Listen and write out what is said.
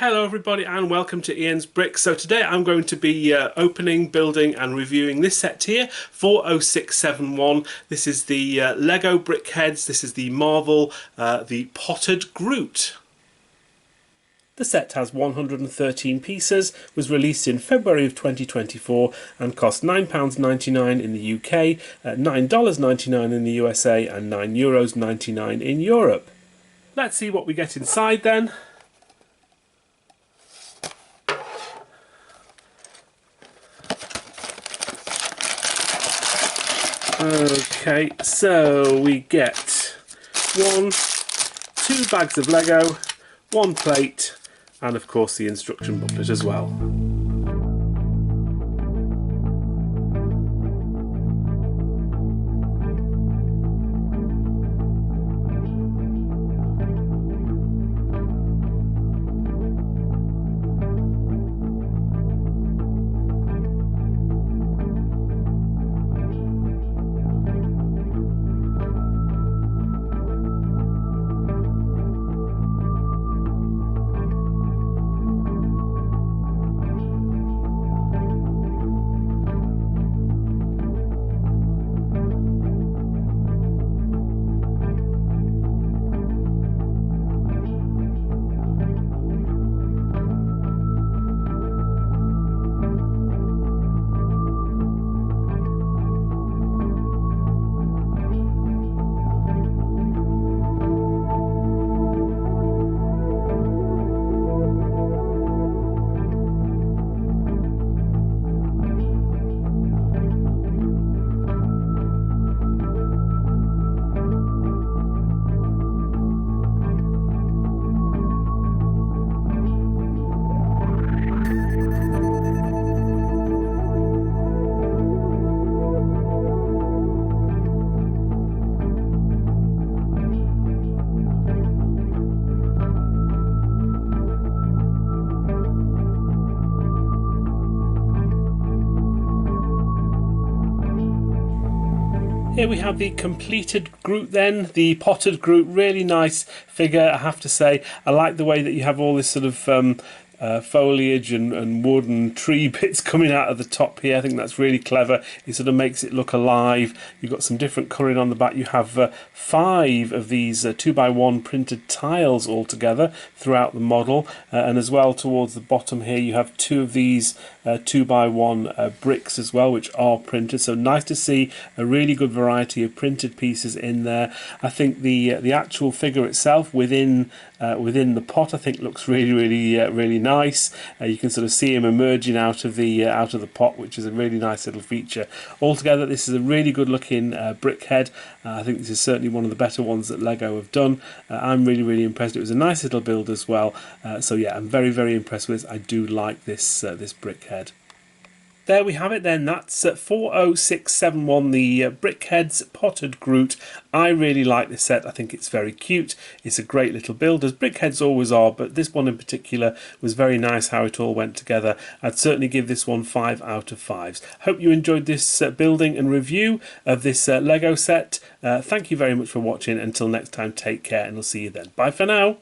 Hello everybody and welcome to Ian's Bricks. So today I'm going to be opening, building and reviewing this set here, 40671. This is the Lego Brickheadz, this is the Marvel, the Potted Groot. The set has 113 pieces, was released in February of 2024 and cost £9.99 in the UK, $9.99 in the USA and €9.99 in Europe. Let's see what we get inside then. Okay, so we get two bags of Lego, one plate, and of course the instruction booklet as well. Here we have the completed Groot then, the Potted Groot, really nice figure I have to say. I like the way that you have all this sort of foliage and wood and tree bits coming out of the top here. I think that's really clever. It sort of makes it look alive. You've got some different colouring on the back. You have 5 of these 2x1 printed tiles all together throughout the model, and as well towards the bottom here you have 2 of these 2x1 bricks as well, which are printed. So nice to see a really good variety of printed pieces in there. I think the actual figure itself within the pot I think looks really nice. You can sort of see him emerging out of the pot, which is a really nice little feature. Altogether, this is a really good looking brickhead. I think this is certainly one of the better ones that Lego have done. I'm really impressed. It was a nice little build as well. So yeah, I'm very impressed with this. I do like this brickhead. There we have it then, that's 40671, the Brickheadz Potted Groot. I really like this set, I think it's very cute, it's a great little build, as Brickheads always are, but this one in particular was very nice how it all went together. I'd certainly give this one 5 out of 5s. Hope you enjoyed this building and review of this Lego set. Thank you very much for watching. Until next time, take care and I'll see you then. Bye for now.